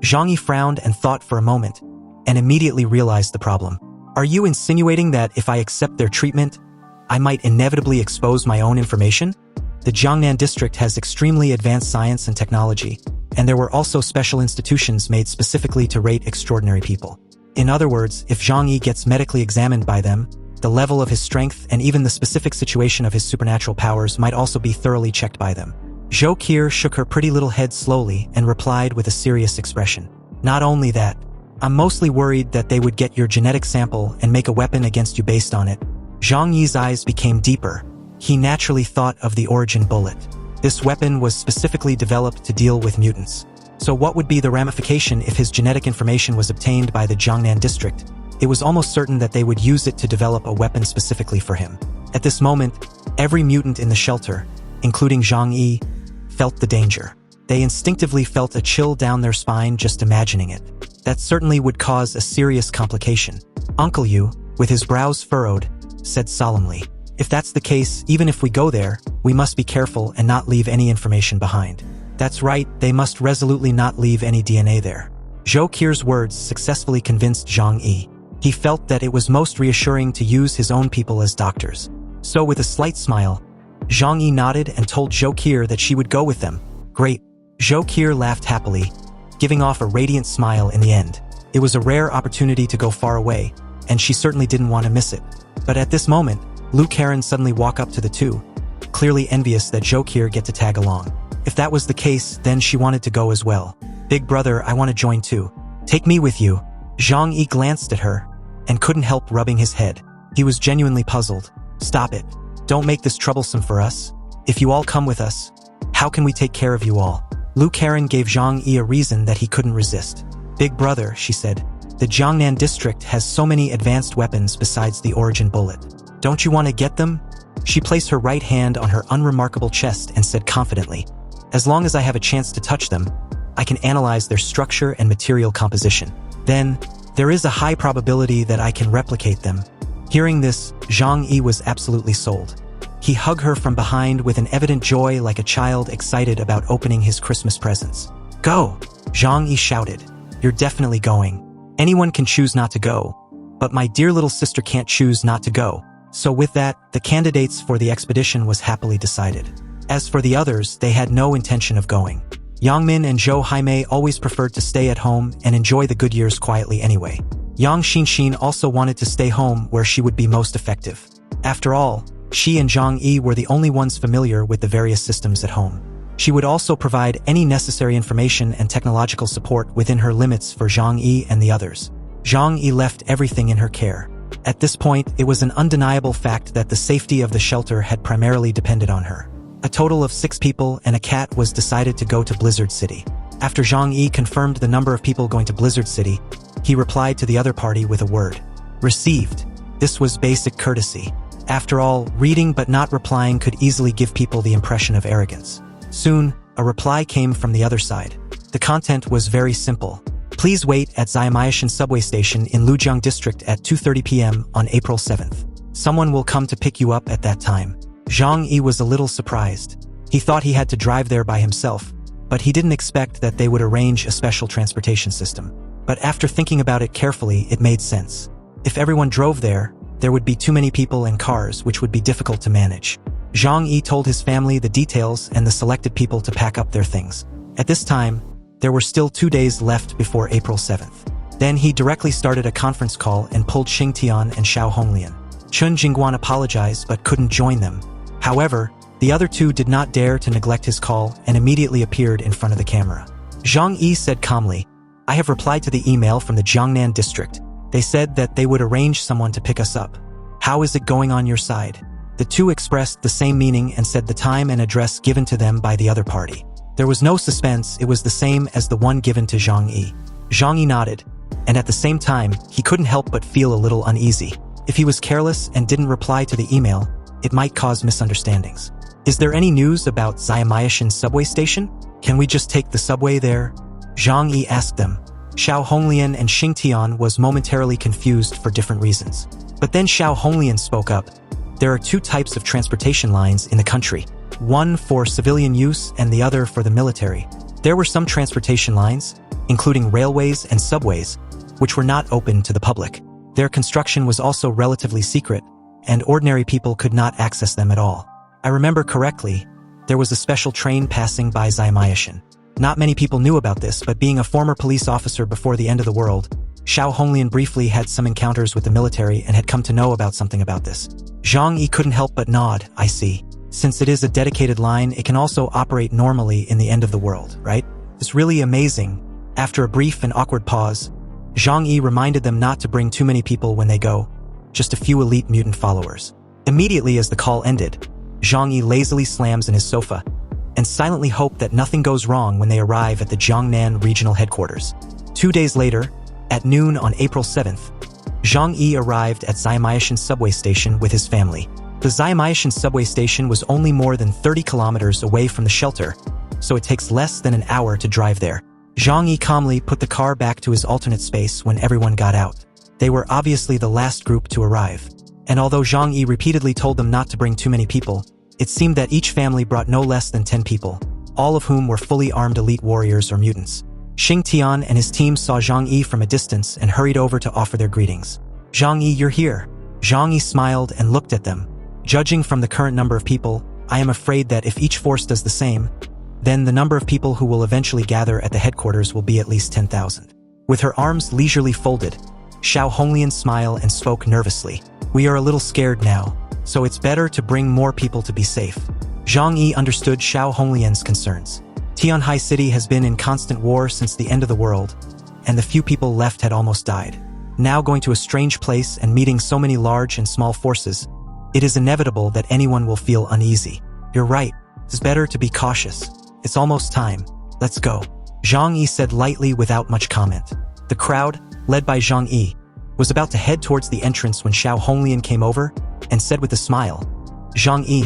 Zhang Yi frowned and thought for a moment, and immediately realized the problem. Are you insinuating that if I accept their treatment, I might inevitably expose my own information? The Jiangnan district has extremely advanced science and technology, and there were also special institutions made specifically to rate extraordinary people. In other words, if Zhang Yi gets medically examined by them, the level of his strength and even the specific situation of his supernatural powers might also be thoroughly checked by them. Zhou Qier shook her pretty little head slowly and replied with a serious expression. Not only that, I'm mostly worried that they would get your genetic sample and make a weapon against you based on it. Zhang Yi's eyes became deeper. He naturally thought of the origin bullet. This weapon was specifically developed to deal with mutants. So what would be the ramification if his genetic information was obtained by the Jiangnan district? It was almost certain that they would use it to develop a weapon specifically for him. At this moment, every mutant in the shelter, including Zhang Yi, felt the danger. They instinctively felt a chill down their spine just imagining it. That certainly would cause a serious complication. Uncle Yu, with his brows furrowed, said solemnly, if that's the case, even if we go there, we must be careful and not leave any information behind. That's right, they must resolutely not leave any DNA there. Zhou Qier's words successfully convinced Zhang Yi. He felt that it was most reassuring to use his own people as doctors. So with a slight smile, Zhang Yi nodded and told Zhou Qier that she would go with them. Great. Zhou Qier laughed happily, giving off a radiant smile in the end. It was a rare opportunity to go far away, and she certainly didn't want to miss it. But at this moment, Lu Karen suddenly walked up to the two, clearly envious that Zhou Qier get to tag along. If that was the case, then she wanted to go as well. Big brother, I want to join too. Take me with you. Zhang Yi glanced at her, and couldn't help rubbing his head. He was genuinely puzzled. Stop it. Don't make this troublesome for us. If you all come with us, how can we take care of you all? Lu Karen gave Zhang Yi a reason that he couldn't resist. Big brother, she said, the Jiangnan district has so many advanced weapons besides the origin bullet. Don't you want to get them? She placed her right hand on her unremarkable chest and said confidently, as long as I have a chance to touch them, I can analyze their structure and material composition. Then, there is a high probability that I can replicate them. Hearing this, Zhang Yi was absolutely sold. He hugged her from behind with an evident joy like a child excited about opening his Christmas presents. Go! Zhang Yi shouted. You're definitely going. Anyone can choose not to go, but my dear little sister can't choose not to go. So with that, the candidates for the expedition was happily decided. As for the others, they had no intention of going. Yangmin and Zhou Haimei always preferred to stay at home and enjoy the good years quietly anyway. Yang Xinxin also wanted to stay home where she would be most effective. After all, she and Zhang Yi were the only ones familiar with the various systems at home. She would also provide any necessary information and technological support within her limits for Zhang Yi and the others. Zhang Yi left everything in her care. At this point, it was an undeniable fact that the safety of the shelter had primarily depended on her. A total of 6 people and a cat was decided to go to Blizzard City. After Zhang Yi confirmed the number of people going to Blizzard City, he replied to the other party with a word. Received. This was basic courtesy. After all, reading but not replying could easily give people the impression of arrogance. Soon, a reply came from the other side. The content was very simple. Please wait at Xiamayashan subway station in Lujiang district at 2:30 p.m. on April 7th. Someone will come to pick you up at that time. Zhang Yi was a little surprised. He thought he had to drive there by himself, but he didn't expect that they would arrange a special transportation system. But after thinking about it carefully, it made sense. If everyone drove there would be too many people and cars, which would be difficult to manage. Zhang Yi told his family the details and the selected people to pack up their things. At this time, there were still 2 days left before April 7th. Then he directly started a conference call and pulled Xing Tian and Xiao Honglian. Chun Jingguan apologized but couldn't join them. However, the other two did not dare to neglect his call and immediately appeared in front of the camera. Zhang Yi said calmly, I have replied to the email from the Jiangnan district. They said that they would arrange someone to pick us up. How is it going on your side? The two expressed the same meaning and said the time and address given to them by the other party. There was no suspense, it was the same as the one given to Zhang Yi. Zhang Yi nodded, and at the same time, he couldn't help but feel a little uneasy. If he was careless and didn't reply to the email, it might cause misunderstandings. Is there any news about Xiamayashan subway station? Can we just take the subway there? Zhang Yi asked them. Xiao Honglian and Xing Tian was momentarily confused for different reasons. But then Xiao Honglian spoke up. There are 2 types of transportation lines in the country. One for civilian use and the other for the military. There were some transportation lines, including railways and subways, which were not open to the public. Their construction was also relatively secret, and ordinary people could not access them at all. I remember correctly, there was a special train passing by Zaimayashin. Not many people knew about this, but being a former police officer before the end of the world, Xiao Honglian briefly had some encounters with the military and had come to know about something about this. Zhang Yi couldn't help but nod. I see. Since it is a dedicated line, it can also operate normally in the end of the world, right? It's really amazing. After a brief and awkward pause, Zhang Yi reminded them not to bring too many people when they go, just a few elite mutant followers. Immediately as the call ended, Zhang Yi lazily slams in his sofa and silently hoped that nothing goes wrong when they arrive at the Jiangnan regional headquarters. 2 days later, at noon on April 7th, Zhang Yi arrived at Zaimayashin subway station with his family. The Zaimayashin subway station was only more than 30 kilometers away from the shelter, so it takes less than an hour to drive there. Zhang Yi calmly put the car back to his alternate space when everyone got out. They were obviously the last group to arrive, and although Zhang Yi repeatedly told them not to bring too many people, it seemed that each family brought no less than 10 people, all of whom were fully armed elite warriors or mutants. Xing Tian and his team saw Zhang Yi from a distance and hurried over to offer their greetings. Zhang Yi, you're here. Zhang Yi smiled and looked at them. Judging from the current number of people, I am afraid that if each force does the same, then the number of people who will eventually gather at the headquarters will be at least 10,000. With her arms leisurely folded, Xiao Honglian smiled and spoke nervously. We are a little scared now, so it's better to bring more people to be safe. Zhang Yi understood Xiao Honglian's concerns. Tianhai City has been in constant war since the end of the world, and the few people left had almost died. Now going to a strange place and meeting so many large and small forces, it is inevitable that anyone will feel uneasy. You're right, it's better to be cautious. It's almost time. Let's go. Zhang Yi said lightly without much comment. The crowd, led by Zhang Yi, was about to head towards the entrance when Xiao Honglian came over and said with a smile, Zhang Yi,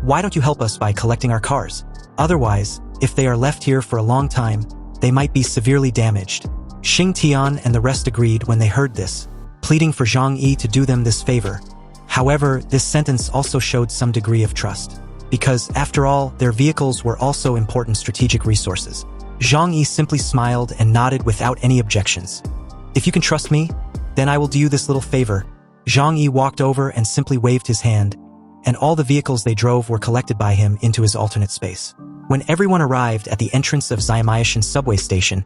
why don't you help us by collecting our cars? Otherwise, if they are left here for a long time, they might be severely damaged. Xing Tian and the rest agreed when they heard this, pleading for Zhang Yi to do them this favor. However, this sentence also showed some degree of trust, because, after all, their vehicles were also important strategic resources. Zhang Yi simply smiled and nodded without any objections. If you can trust me, then I will do you this little favor. Zhang Yi walked over and simply waved his hand, and all the vehicles they drove were collected by him into his alternate space. When everyone arrived at the entrance of Zaimayashin subway station,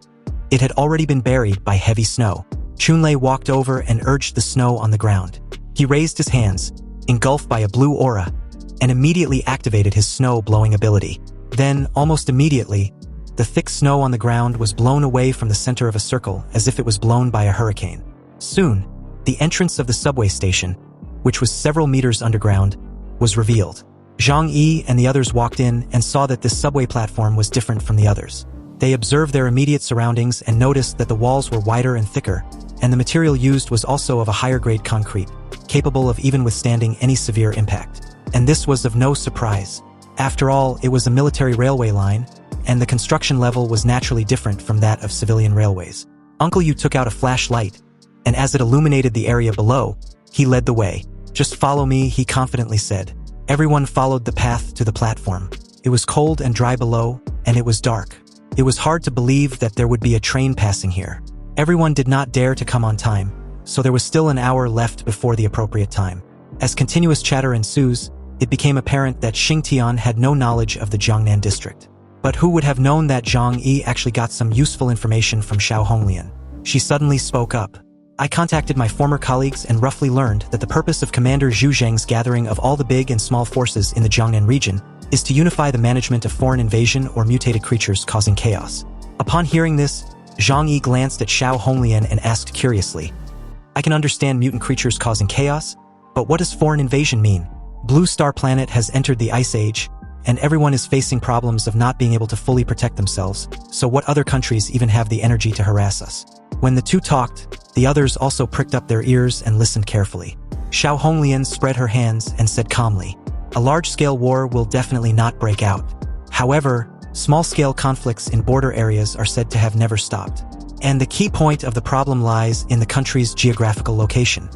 it had already been buried by heavy snow. Chunlei walked over and urged the snow on the ground. He raised his hands, engulfed by a blue aura, and immediately activated his snow-blowing ability. Then, almost immediately, the thick snow on the ground was blown away from the center of a circle as if it was blown by a hurricane. Soon, the entrance of the subway station, which was several meters underground, was revealed. Zhang Yi and the others walked in and saw that this subway platform was different from the others. They observed their immediate surroundings and noticed that the walls were wider and thicker, and the material used was also of a higher-grade concrete, capable of even withstanding any severe impact. And this was of no surprise. After all, it was a military railway line, and the construction level was naturally different from that of civilian railways. Uncle Yu took out a flashlight, and as it illuminated the area below, he led the way. Just follow me, he confidently said. Everyone followed the path to the platform. It was cold and dry below, and it was dark. It was hard to believe that there would be a train passing here. Everyone did not dare to come on time, so there was still an hour left before the appropriate time. As continuous chatter ensues, it became apparent that Xing Tian had no knowledge of the Jiangnan district. But who would have known that Zhang Yi actually got some useful information from Xiao Honglian? She suddenly spoke up. I contacted my former colleagues and roughly learned that the purpose of Commander Zhu Zheng's gathering of all the big and small forces in the Jiangnan region is to unify the management of foreign invasion or mutated creatures causing chaos. Upon hearing this, Zhang Yi glanced at Xiao Honglian and asked curiously, I can understand mutant creatures causing chaos, but what does foreign invasion mean? Blue Star Planet has entered the Ice Age, and everyone is facing problems of not being able to fully protect themselves, so what other countries even have the energy to harass us? When the two talked, the others also pricked up their ears and listened carefully. Xiao Honglian spread her hands and said calmly, a large-scale war will definitely not break out. However, small-scale conflicts in border areas are said to have never stopped. And the key point of the problem lies in the country's geographical location.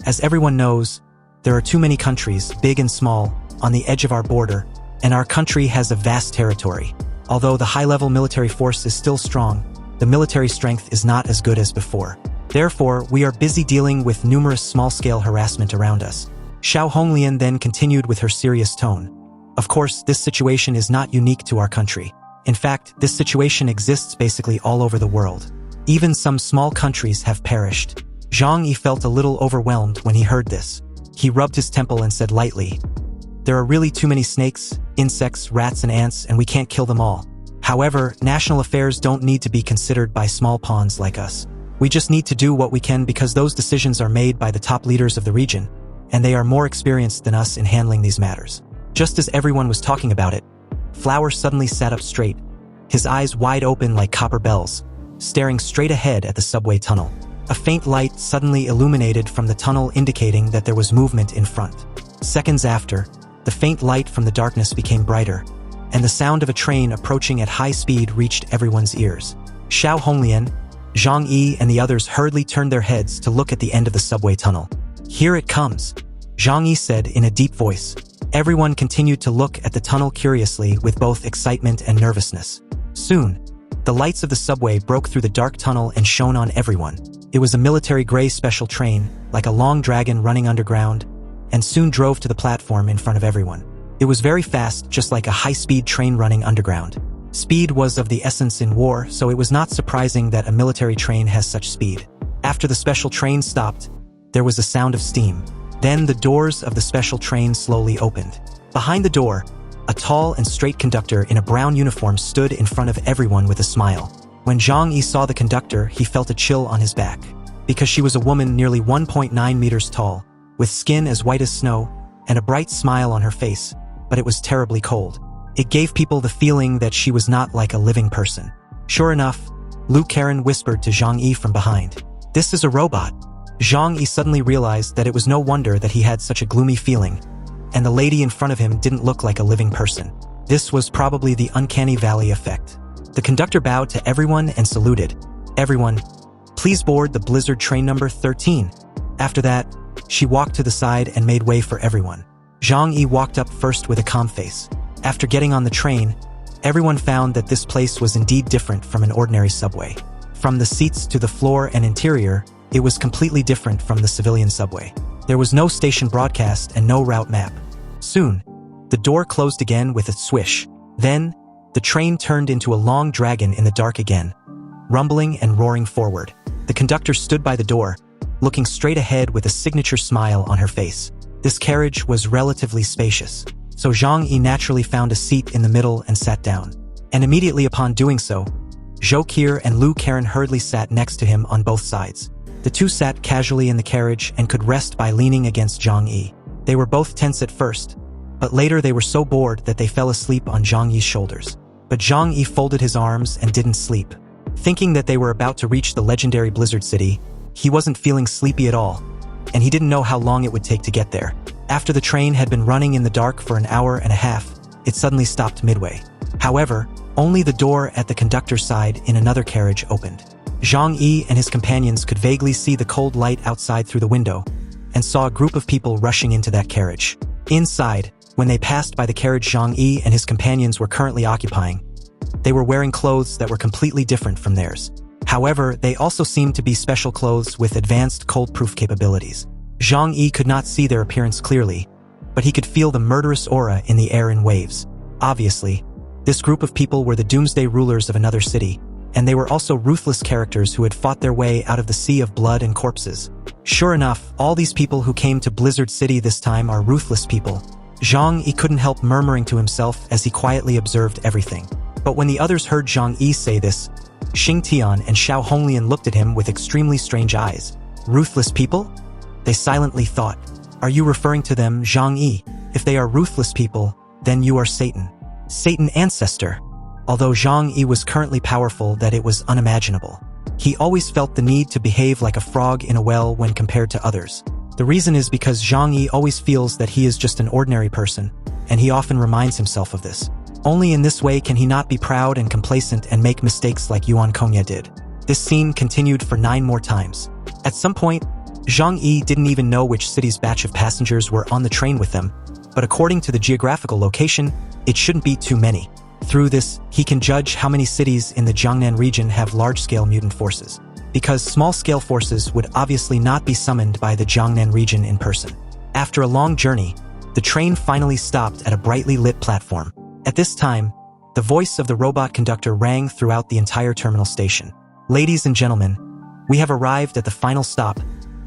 As everyone knows, there are too many countries, big and small, on the edge of our border, and our country has a vast territory. Although the high-level military force is still strong, the military strength is not as good as before. Therefore, we are busy dealing with numerous small-scale harassment around us. Xiao Honglian then continued with her serious tone. Of course, this situation is not unique to our country. In fact, this situation exists basically all over the world. Even some small countries have perished. Zhang Yi felt a little overwhelmed when he heard this. He rubbed his temple and said lightly, "There are really too many snakes, insects, rats, and ants, and we can't kill them all. However, national affairs don't need to be considered by small pawns like us. We just need to do what we can because those decisions are made by the top leaders of the region, and they are more experienced than us in handling these matters." Just as everyone was talking about it, Flower suddenly sat up straight, his eyes wide open like copper bells, staring straight ahead at the subway tunnel. A faint light suddenly illuminated from the tunnel, indicating that there was movement in front. Seconds after, the faint light from the darkness became brighter, and the sound of a train approaching at high speed reached everyone's ears. Xiao Honglian, Zhang Yi, and the others hurriedly turned their heads to look at the end of the subway tunnel. "Here it comes," Zhang Yi said in a deep voice. Everyone continued to look at the tunnel curiously with both excitement and nervousness. Soon, the lights of the subway broke through the dark tunnel and shone on everyone. It was a military gray special train, like a long dragon running underground, and soon drove to the platform in front of everyone. It was very fast, just like a high-speed train running underground. Speed was of the essence in war, so it was not surprising that a military train has such speed. After the special train stopped, there was a sound of steam. Then the doors of the special train slowly opened. Behind the door, a tall and straight conductor in a brown uniform stood in front of everyone with a smile. When Zhang Yi saw the conductor, he felt a chill on his back. Because she was a woman nearly 1.9 meters tall, with skin as white as snow, and a bright smile on her face, but it was terribly cold. It gave people the feeling that she was not like a living person. Sure enough, Lu Karen whispered to Zhang Yi from behind, "This is a robot." Zhang Yi suddenly realized that it was no wonder that he had such a gloomy feeling, and the lady in front of him didn't look like a living person. This was probably the uncanny valley effect. The conductor bowed to everyone and saluted. "Everyone, please board the Blizzard train number 13. After that, she walked to the side and made way for everyone. Zhang Yi walked up first with a calm face. After getting on the train, everyone found that this place was indeed different from an ordinary subway. From the seats to the floor and interior, it was completely different from the civilian subway. There was no station broadcast and no route map. Soon, the door closed again with a swish. Then, the train turned into a long dragon in the dark again, rumbling and roaring forward. The conductor stood by the door, looking straight ahead with a signature smile on her face. This carriage was relatively spacious, so Zhang Yi naturally found a seat in the middle and sat down. And immediately upon doing so, Zhou Qir and Lu Karen hurriedly sat next to him on both sides. The two sat casually in the carriage and could rest by leaning against Zhang Yi. They were both tense at first, but later they were so bored that they fell asleep on Zhang Yi's shoulders. But Zhang Yi folded his arms and didn't sleep. Thinking that they were about to reach the legendary Blizzard City, he wasn't feeling sleepy at all, and he didn't know how long it would take to get there. After the train had been running in the dark for an hour and a half, it suddenly stopped midway. However, only the door at the conductor's side in another carriage opened. Zhang Yi and his companions could vaguely see the cold light outside through the window, and saw a group of people rushing into that carriage. Inside, when they passed by the carriage Zhang Yi and his companions were currently occupying, they were wearing clothes that were completely different from theirs. However, they also seemed to be special clothes with advanced cold-proof capabilities. Zhang Yi could not see their appearance clearly, but he could feel the murderous aura in the air in waves. Obviously, this group of people were the doomsday rulers of another city, and they were also ruthless characters who had fought their way out of the sea of blood and corpses. Sure enough, all these people who came to Blizzard City this time are ruthless people. Zhang Yi couldn't help murmuring to himself as he quietly observed everything. But when the others heard Zhang Yi say this, Xing Tian and Xiao Honglian looked at him with extremely strange eyes. Ruthless people? They silently thought. Are you referring to them, Zhang Yi? If they are ruthless people, then you are Satan. Satan ancestor. Although Zhang Yi was currently powerful, that it was unimaginable. He always felt the need to behave like a frog in a well when compared to others. The reason is because Zhang Yi always feels that he is just an ordinary person, and he often reminds himself of this. Only in this way can he not be proud and complacent and make mistakes like Yuan Konya did. This scene continued for 9 more times. At some point, Zhang Yi didn't even know which city's batch of passengers were on the train with them, but according to the geographical location, it shouldn't be too many. Through this, he can judge how many cities in the Jiangnan region have large-scale mutant forces, because small-scale forces would obviously not be summoned by the Jiangnan region in person. After a long journey, the train finally stopped at a brightly lit platform. At this time, the voice of the robot conductor rang throughout the entire terminal station. Ladies and gentlemen, we have arrived at the final stop,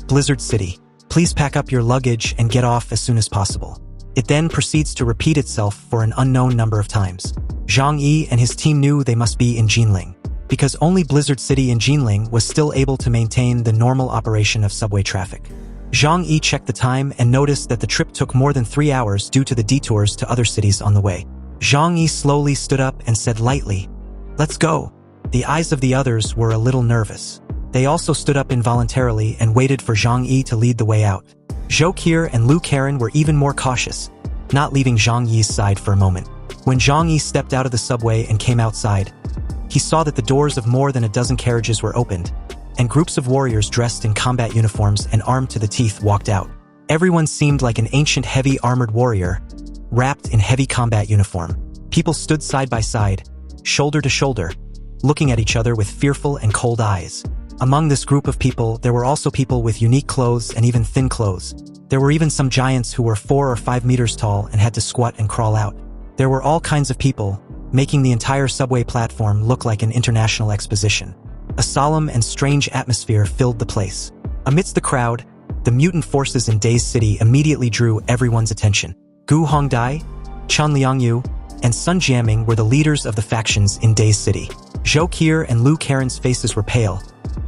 Blizzard City. Please pack up your luggage and get off as soon as possible. It then proceeds to repeat itself for an unknown number of times. Zhang Yi and his team knew they must be in Jinling, because only Blizzard City in Jinling was still able to maintain the normal operation of subway traffic. Zhang Yi checked the time and noticed that the trip took more than 3 hours due to the detours to other cities on the way. Zhang Yi slowly stood up and said lightly, "Let's go." The eyes of the others were a little nervous. They also stood up involuntarily and waited for Zhang Yi to lead the way out. Zhou Qier and Lu Karen were even more cautious, not leaving Zhang Yi's side for a moment. When Zhang Yi stepped out of the subway and came outside, he saw that the doors of more than a dozen carriages were opened, and groups of warriors dressed in combat uniforms and armed to the teeth walked out. Everyone seemed like an ancient heavy armored warrior, wrapped in heavy combat uniform. People stood side by side, shoulder to shoulder, looking at each other with fearful and cold eyes. Among this group of people, there were also people with unique clothes and even thin clothes. There were even some giants who were 4 or 5 meters tall and had to squat and crawl out. There were all kinds of people, making the entire subway platform look like an international exposition. A solemn and strange atmosphere filled the place. Amidst the crowd, the mutant forces in Days City immediately drew everyone's attention. Gu Hongdai, Chen Liangyu, and Sun Jiaming were the leaders of the factions in Days City. Zhou Qier and Lu Karen's faces were pale,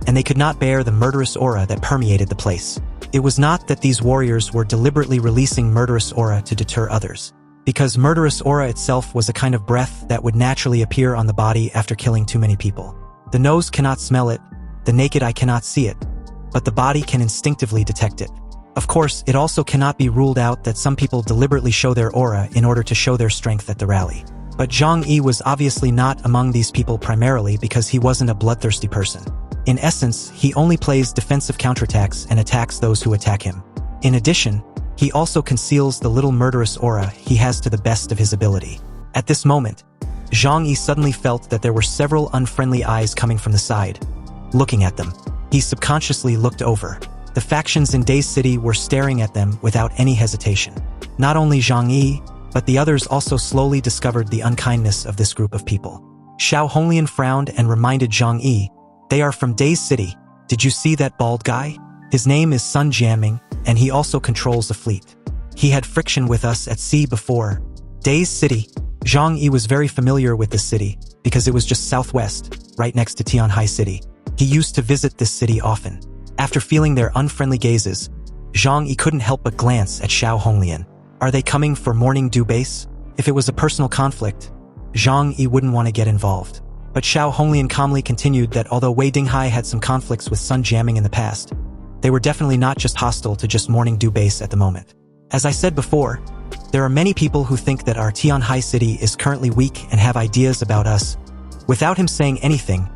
and they could not bear the murderous aura that permeated the place. It was not that these warriors were deliberately releasing murderous aura to deter others, because murderous aura itself was a kind of breath that would naturally appear on the body after killing too many people. The nose cannot smell it, the naked eye cannot see it, but the body can instinctively detect it. Of course, it also cannot be ruled out that some people deliberately show their aura in order to show their strength at the rally. But Zhang Yi was obviously not among these people primarily because he wasn't a bloodthirsty person. In essence, he only plays defensive counterattacks and attacks those who attack him. In addition, he also conceals the little murderous aura he has to the best of his ability. At this moment, Zhang Yi suddenly felt that there were several unfriendly eyes coming from the side, looking at them. He subconsciously looked over. The factions in Days City were staring at them without any hesitation. Not only Zhang Yi, but the others also slowly discovered the unkindness of this group of people. Xiao Honglian frowned and reminded Zhang Yi, "They are from Days City. Did you see that bald guy? His name is Sun Jiaming, and he also controls a fleet. He had friction with us at sea before." Days City. Zhang Yi was very familiar with this city, because it was just southwest, right next to Tianhai City. He used to visit this city often. After feeling their unfriendly gazes, Zhang Yi couldn't help but glance at Xiao Honglian. Are they coming for Morning Dew Base? If it was a personal conflict, Zhang Yi wouldn't want to get involved. But Xiao Honglian calmly continued that although Wei Dinghai had some conflicts with Sun Jiaming in the past, they were definitely not just hostile to just Morning Dew Base at the moment. As I said before, there are many people who think that our Tianhai City is currently weak and have ideas about us. Without him saying anything,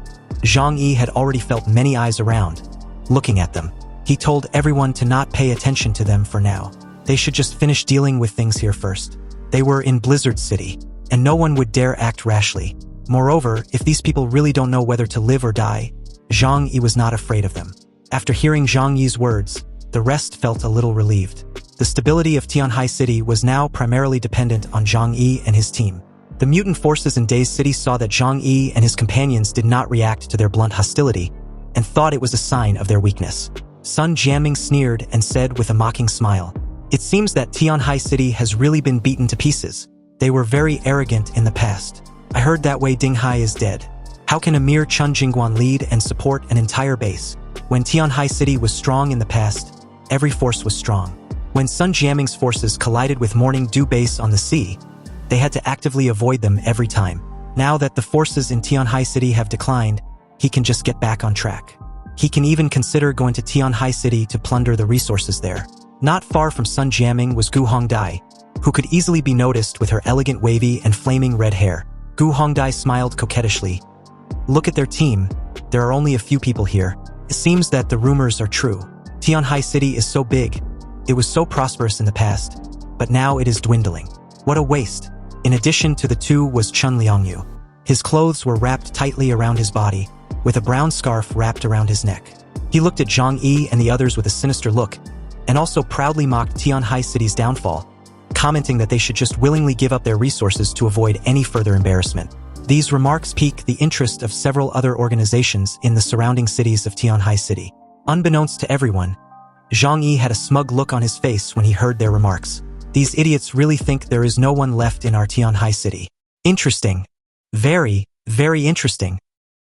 Zhang Yi had already felt many eyes around, looking at them. He told everyone to not pay attention to them for now. They should just finish dealing with things here first. They were in Blizzard City, and no one would dare act rashly. Moreover, if these people really don't know whether to live or die, Zhang Yi was not afraid of them. After hearing Zhang Yi's words, the rest felt a little relieved. The stability of Tianhai City was now primarily dependent on Zhang Yi and his team. The mutant forces in Days City saw that Zhang Yi and his companions did not react to their blunt hostility, and thought it was a sign of their weakness. Sun Jiaming sneered and said with a mocking smile, "It seems that Tianhai City has really been beaten to pieces. They were very arrogant in the past. I heard that Wei Dinghai is dead. How can a mere Chun Jingguan lead and support an entire base? When Tianhai City was strong in the past, every force was strong. When Sun Jiaming's forces collided with Morning Dew Base on the sea, they had to actively avoid them every time. Now that the forces in Tianhai City have declined, he can just get back on track. He can even consider going to Tianhai City to plunder the resources there." Not far from Sun Jiaming was Gu Hongdai, who could easily be noticed with her elegant wavy and flaming red hair. Gu Hongdai smiled coquettishly. "Look at their team. There are only a few people here. It seems that the rumors are true. Tianhai City is so big. It was so prosperous in the past, but now it is dwindling. What a waste. In addition to the two was Chun Liangyu. His clothes were wrapped tightly around his body, with a brown scarf wrapped around his neck. He looked at Zhang Yi and the others with a sinister look, and also proudly mocked Tianhai City's downfall, commenting that they should just willingly give up their resources to avoid any further embarrassment. These remarks piqued the interest of several other organizations in the surrounding cities of Tianhai City. Unbeknownst to everyone, Zhang Yi had a smug look on his face when he heard their remarks. These idiots really think there is no one left in our Tianhai City. Interesting. Very, very interesting.